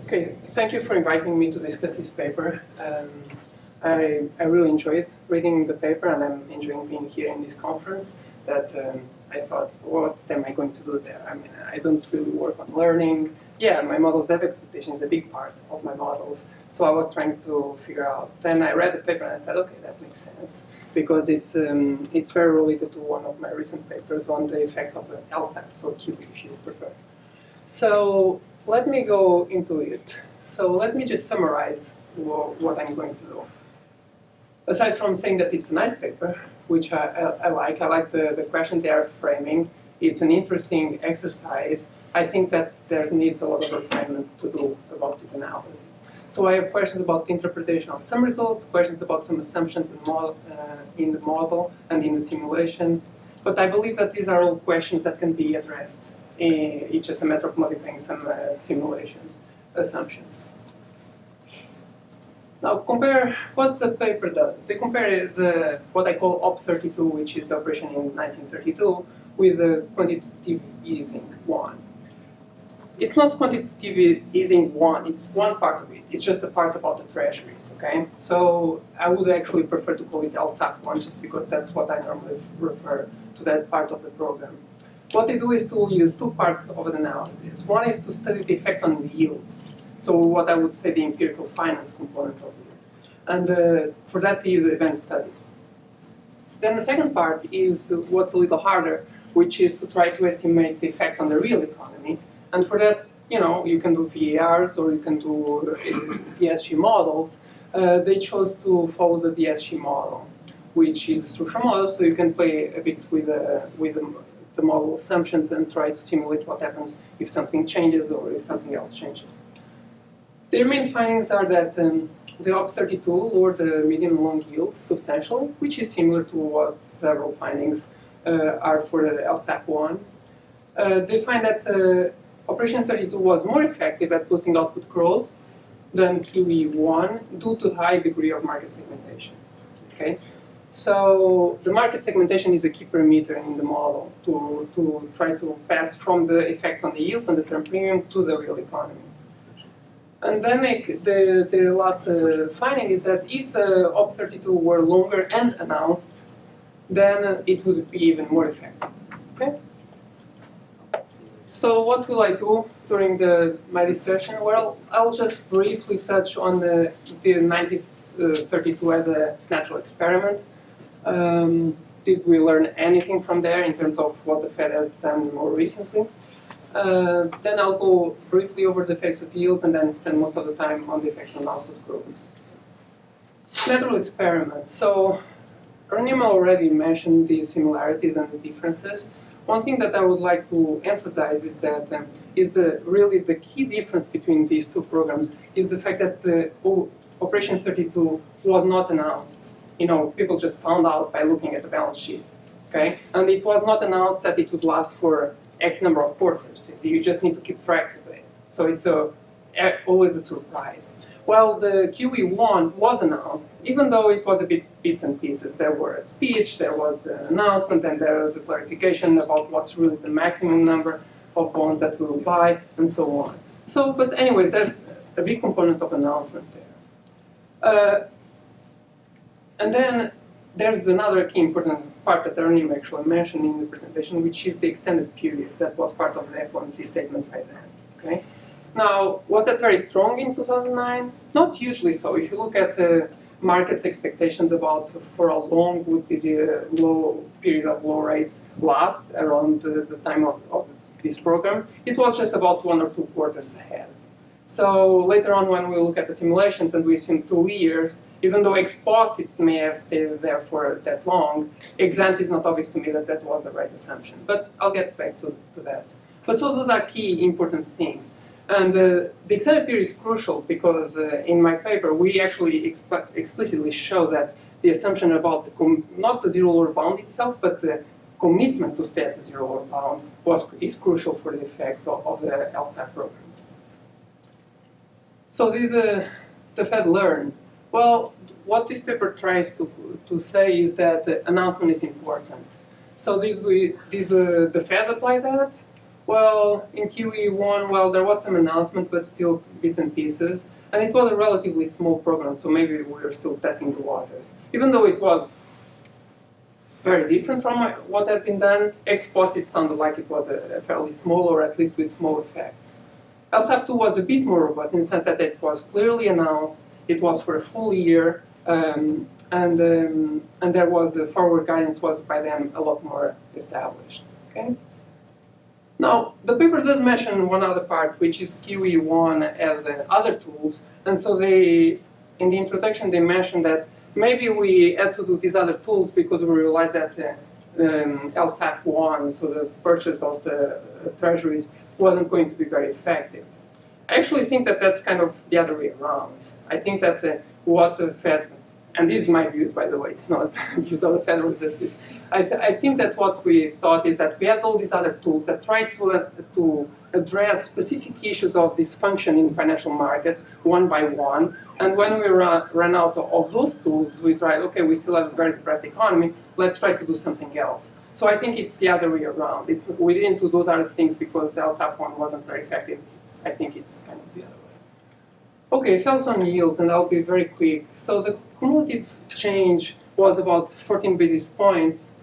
Okay, thank you for inviting me to discuss this paper. I really enjoyed reading the paper, and I'm enjoying being here in this conference. That I thought, what am I going to do there? I mean, I don't really work on learning. Yeah, my models have expectations, a big part of my models. So I was trying to figure out. Then I read the paper and I said, okay, that makes sense, because it's very related to one of my recent papers on the effects of the LSAT, so QE if you prefer. So let me go into it. So let me just summarize what I'm going to do. Aside from saying that it's a nice paper, which I like the question they are framing. It's an interesting exercise. I think that there needs a lot of refinement to do about this analysis. So I have questions about the interpretation of some results, questions about some assumptions in the model and in the simulations. But I believe that these are all questions that can be addressed. It's just a matter of modifying some simulations, assumptions. Now compare what the paper does. They compare what I call OP32, which is the operation in 1932, with the quantitative easing one. It's not quantitative easing one, it's one part of it. It's just a part about the treasuries, okay? So I would actually prefer to call it LSAT one, just because that's what I normally refer to that part of the program. What they do is to use two parts of an analysis. One is to study the effect on the yields. So what I would say the empirical finance component of it. And for that they use event studies. Then the second part is what's a little harder, which is to try to estimate the effects on the real economy. And for that, you can do VARs or you can do DSG models. They chose to follow the DSG model, which is a structural model, so you can play a bit with the model assumptions and try to simulate what happens if something changes or if something else changes. Their main findings are that the OP32 lowered the median and long yields substantially, which is similar to what several findings are for the LSAC1. They find that Operation 32 was more effective at boosting output growth than QE1 due to high degree of market segmentation. Okay? So the market segmentation is a key parameter in the model to try to pass from the effects on the yield and the term premium to the real economy. And then the last finding is that if the OP32 were longer and announced, then it would be even more effective. Okay? So what will I do during my discussion? Well, I'll just briefly touch on the 1932 as a natural experiment. Did we learn anything from there in terms of what the Fed has done more recently? Then I'll go briefly over the effects of yield and then spend most of the time on the effects on output growth. Natural experiment. So Ernima already mentioned the similarities and the differences. One thing that I would like to emphasize is that really the key difference between these two programs is the fact that the Operation 32 was not announced. People just found out by looking at the balance sheet, okay? And it was not announced that it would last for X number of quarters. You just need to keep track of it. So it's always a surprise. Well, the QE1 was announced, even though it was a bit bits and pieces. There were a speech, there was the announcement, and there was a clarification about what's really the maximum number of bonds that we will buy, and so on. So, but anyways, there's a big component of announcement there. And then there's another key important part that Ernie actually mentioned in the presentation, which is the extended period that was part of the FOMC statement by then. Okay? Now, was that very strong in 2009? Not hugely so. If you look at the market's expectations about for how long would this low period of low rates last around the time of this program, it was just about 1 or 2 quarters ahead. So later on, when we look at the simulations and we assume 2 years, even though ex post it may have stayed there for that long, ex ante is not obvious to me that that was the right assumption. But I'll get back to that. But so those are key important things. And the extended period is crucial because in my paper, we actually explicitly show that the assumption about not the zero lower bound itself, but the commitment to stay at the zero lower bound is crucial for the effects of the LSAT programs. So did the Fed learn? Well, what this paper tries to say is that the announcement is important. So did the Fed apply that? Well, in QE1, well, there was some announcement, but still bits and pieces. And it was a relatively small program, so maybe we were still testing the waters. Even though it was very different from what had been done, ex post it sounded like it was a fairly small, or at least with small effects. LSAP 2 was a bit more robust in the sense that it was clearly announced, it was for a full year, and there was a forward guidance was by then a lot more established. Okay. Now, the paper does mention one other part, which is QE1 and other tools, and so they, in the introduction, they mentioned that maybe we had to do these other tools because we realized that LSAP 1, so the purchase of the treasuries, wasn't going to be very effective. I actually think that that's kind of the other way around. I think that what the Fed, and these are my views, by the way, it's not views of the Federal Reserve. I think that what we thought is that we had all these other tools that tried to address specific issues of dysfunction in financial markets one by one. And when we ran out of those tools, we tried, okay, we still have a very depressed economy, let's try to do something else. So I think it's the other way around. We didn't do those other things because LSAP 1 wasn't very effective. I think it's kind of the other way. Okay, falls on yields, and I'll be very quick. So the cumulative change was about 14 basis points,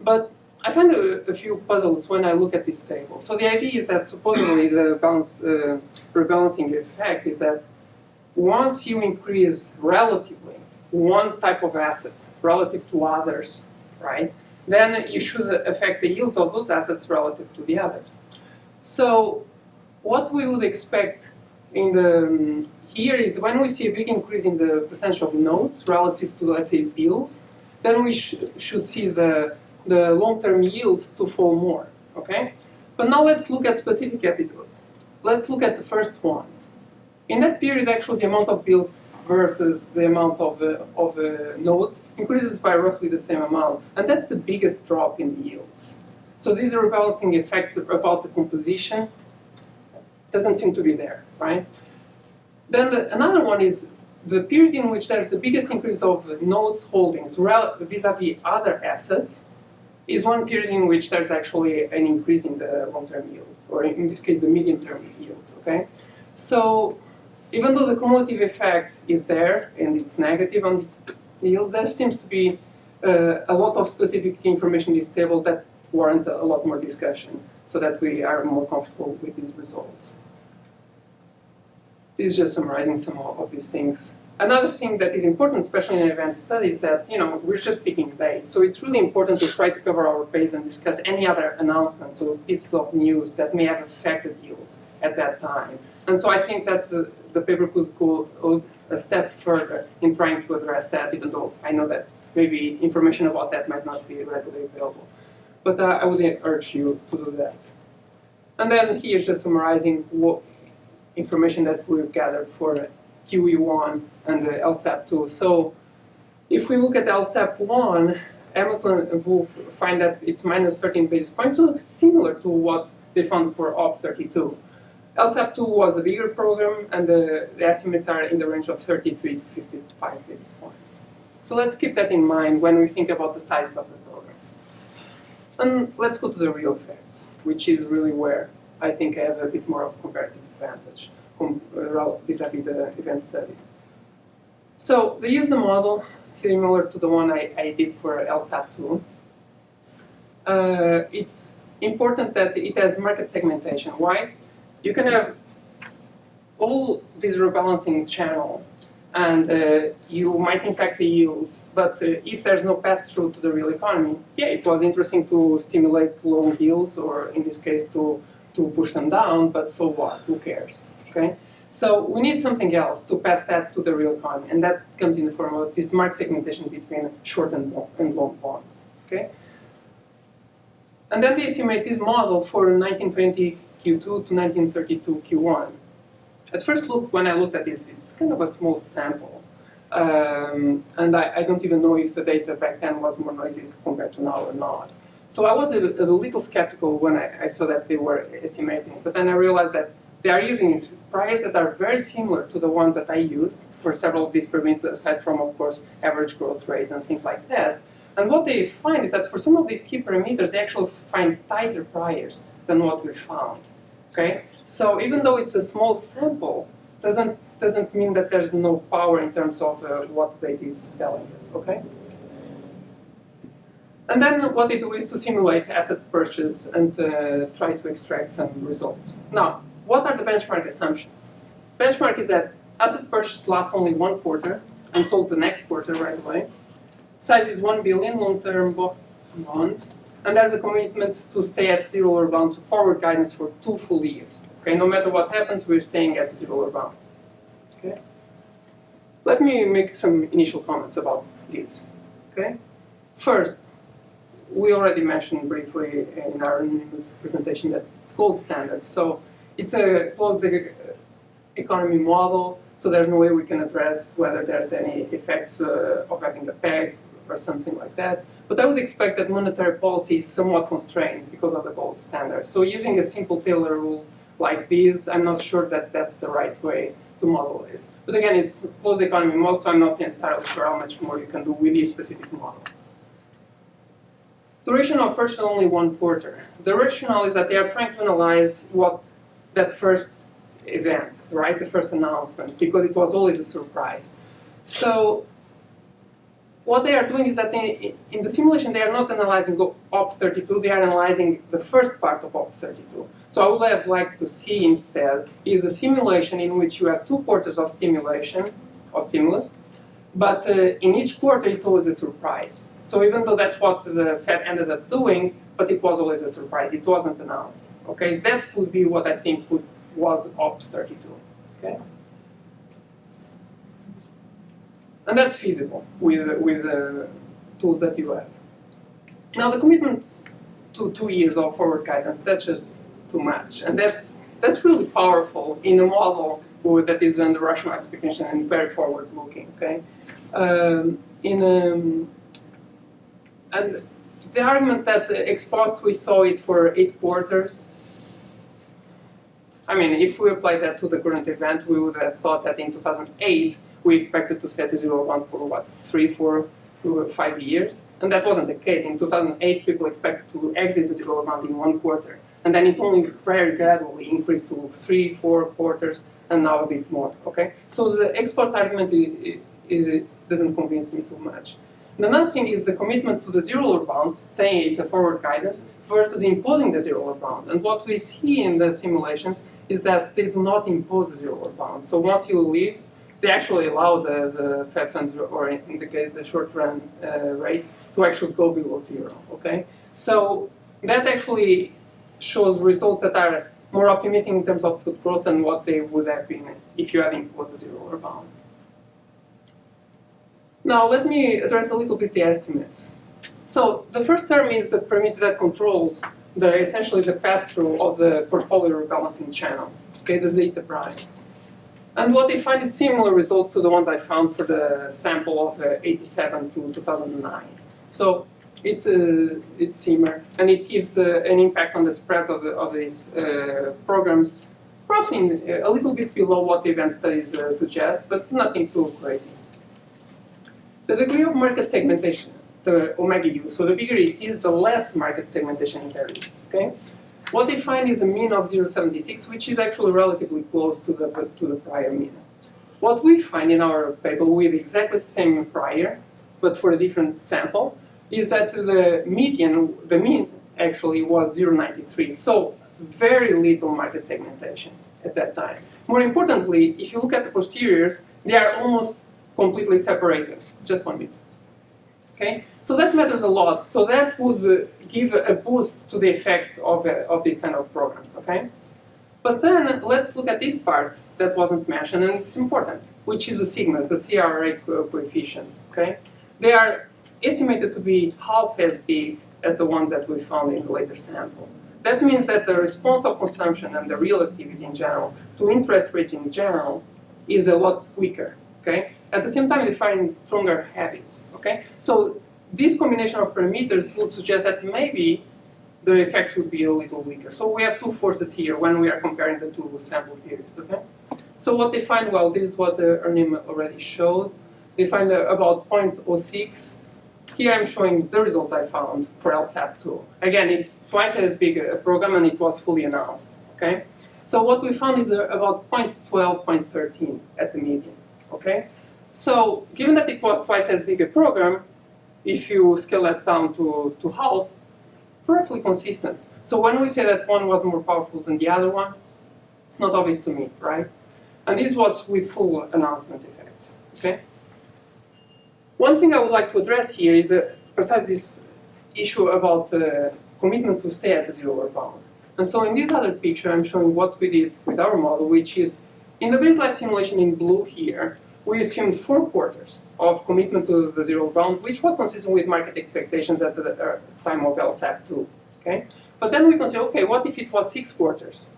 but I find a few puzzles when I look at this table. So the idea is that supposedly the rebalancing effect is that once you increase relatively one type of asset relative to others, right, then you should affect the yields of those assets relative to the others. So what we would expect in the here is when we see a big increase in the percentage of notes relative to, let's say, bills, then we should see the long-term yields to fall more, okay? But now let's look at specific episodes. Let's look at the first one. In that period, actually, the amount of bills versus the amount of notes increases by roughly the same amount, and that's the biggest drop in the yields. So this rebalancing effect about the composition doesn't seem to be there, right? Then another one is the period in which there's the biggest increase of notes holdings vis-a-vis other assets is one period in which there's actually an increase in the long-term yields, or in this case, the medium-term yields, okay? So even though the cumulative effect is there and it's negative on the yields, there seems to be a lot of specific information in this table that warrants a lot more discussion so that we are more comfortable with these results. This is just summarizing some of these things. Another thing that is important, especially in advanced studies, that we're just picking dates. So it's really important to try to cover our base and discuss any other announcements or pieces of news that may have affected yields at that time. And so I think that the paper could go a step further in trying to address that, even though I know that maybe information about that might not be readily available. But I would urge you to do that. And then here's just summarizing what information that we've gathered for QE1 and the LSAP 2. So if we look at LSAP 1, Hamilton will find that it's minus 13 basis points, so similar to what they found for OP 32. LSAP 2 was a bigger program, and the estimates are in the range of 33 to 55 basis points. So let's keep that in mind when we think about the size of the programs. And let's go to the real effects, which is really where I think I have a bit more of comparative advantage vis-a-vis the event study. So they use the model similar to the one I did for LSAP 2. It's important that it has market segmentation. Why? You can have all this rebalancing channel, and you might impact the yields, but if there's no pass-through to the real economy, yeah, it was interesting to stimulate loan yields, or in this case to push them down, but so what? Who cares? Okay? So we need something else to pass that to the real economy, and that comes in the form of this market segmentation between short and long bonds. Okay? And then they estimate this model for 1920 Q2 to 1932 Q1. At first look, when I looked at this, it's kind of a small sample. And I don't even know if the data back then was more noisy compared to now or not. So I was a little skeptical when I saw that they were estimating, but then I realized that they are using priors that are very similar to the ones that I used for several of these pyramids, aside from, of course, average growth rate and things like that. And what they find is that for some of these key parameters, they actually find tighter priors than what we found. Okay? So even though it's a small sample, doesn't mean that there's no power in terms of what the data is telling us. Okay? And then what they do is to simulate asset purchase and try to extract some results. Now, what are the benchmark assumptions? Benchmark is that asset purchase lasts only 1 quarter and sold the next quarter right away. Size is 1 billion long-term bonds, and there's a commitment to stay at zero lower bound, so forward guidance for 2 full years. Okay, no matter what happens, we're staying at zero lower bound. Okay. Let me make some initial comments about this. Okay. First, we already mentioned briefly in our anonymous presentation that it's gold standard. So it's a closed economy model, so there's no way we can address whether there's any effects of having a peg or something like that. But I would expect that monetary policy is somewhat constrained because of the gold standard. So using a simple Taylor rule like this, I'm not sure that that's the right way to model it. But again, it's a closed economy model, so I'm not entirely sure how much more you can do with this specific model. Duration of purchase only 1 quarter. The rationale is that they are trying to analyze what that first event, right, the first announcement, because it was always a surprise. So what they are doing is that in the simulation, they are not analyzing OP32, they are analyzing the first part of OP32. So I would have liked to see instead is a simulation in which you have 2 quarters of stimulus, but in each quarter it's always a surprise. So even though that's what the Fed ended up doing, but it was always a surprise, it wasn't announced. Okay, that would be what I think was OP32. Okay. And that's feasible with the tools that you have. Now the commitment to 2 years of forward guidance, that's just too much. And that's really powerful in a model that is under rational expectation and very forward looking, okay? And the argument that ex post we saw it for 8 quarters, I mean, if we apply that to the current event, we would have thought that in 2008, we expected to set a zero bound for what, 3, 4, 5 years, and that wasn't the case. In 2008, people expected to exit the zero bound in 1 quarter, and then it only very gradually increased to 3, 4 quarters, and now a bit more. Okay, so the ex post argument it doesn't convince me too much. And another thing is the commitment to the zero lower bound, saying it's a forward guidance, versus imposing the zero lower bound. And what we see in the simulations is that they do not impose a zero lower bound. So once you leave, they actually allow the Fed funds, or in the case the short-run rate, to actually go below 0. Okay, so that actually shows results that are more optimistic in terms of output growth than what they would have been if you had imposed a zero lower bound. Now let me address a little bit the estimates. So the first term is the parameter that controls essentially the pass-through of the portfolio rebalancing channel. Okay, the zeta prime. And what they find is similar results to the ones I found for the sample of 87 to 2009. So it's similar, and it gives an impact on the spreads of these programs, roughly a little bit below what the event studies suggest, but nothing too crazy. The degree of market segmentation, the omega u, so the bigger it is, the less market segmentation there is. Okay. What they find is a mean of 0.76, which is actually relatively close to the prior mean. What we find in our paper with exactly the same prior, but for a different sample, is that the mean actually was 0.93. So very little market segmentation at that time. More importantly, if you look at the posteriors, they are almost completely separated. Just 1 bit. Okay, so that matters a lot. So that would give a boost to the effects of these kind of programs. Okay, but then let's look at this part that wasn't mentioned, and it's important, which is the sigmas, the CRA coefficients. Okay, they are estimated to be half as big as the ones that we found in the later sample. That means that the response of consumption and the real activity in general to interest rates in general is a lot weaker. Okay. At the same time, they find stronger habits. Okay, so this combination of parameters would suggest that maybe the effects would be a little weaker. So we have 2 forces here when we are comparing the 2 sample periods. Okay, so what they find, well, this is what Ernim already showed. They find about 0.06 here I'm showing the results I found for LSAT2. Again, it's twice as big a program and it was fully announced, okay? So what we found is about 0.12, 0.13 at the median, okay? So given that it was twice as big a program, if you scale that down to half, roughly consistent. So when we say that one was more powerful than the other one, it's not obvious to me, right? And this was with full announcement effects, okay? One thing I would like to address here is besides this issue about the commitment to stay at the zero lower bound. And so in this other picture, I'm showing what we did with our model, which is in the baseline simulation in blue here, we assumed 4 quarters of commitment to the zero bound, which was consistent with market expectations at the time of LSAT2, okay? But then we can say, okay, what if it was 6 quarters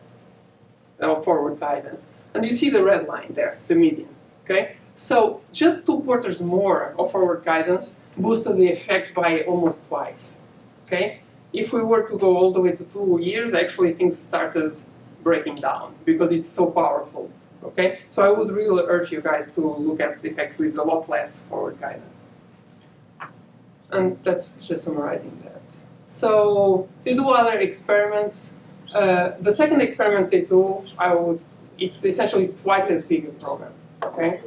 of forward guidance? And you see the red line there, the median, okay? So just 2 quarters more of forward guidance boosted the effects by almost twice, okay? If we were to go all the way to 2 years, actually things started breaking down because it's so powerful, okay? So I would really urge you guys to look at the effects with a lot less forward guidance. And that's just summarizing that. So they do other experiments. The second experiment they do, it's essentially twice as big a program, okay?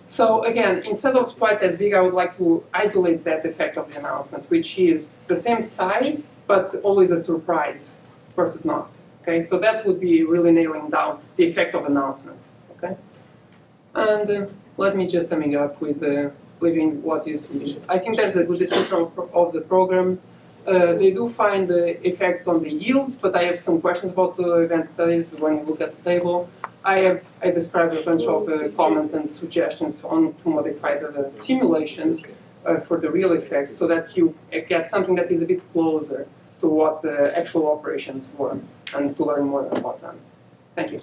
So again, instead of twice as big, I would like to isolate that effect of the announcement, which is the same size, but always a surprise versus not, okay? So that would be really nailing down the effects of announcement, okay? And let me just summing up with leaving what is needed. I think there's a good description of the programs. They do find the effects on the yields, but I have some questions about the event studies when you look at the table. I described a bunch of comments and suggestions on to modify the simulations for the real effects so that you get something that is a bit closer to what the actual operations were and to learn more about them. Thank you.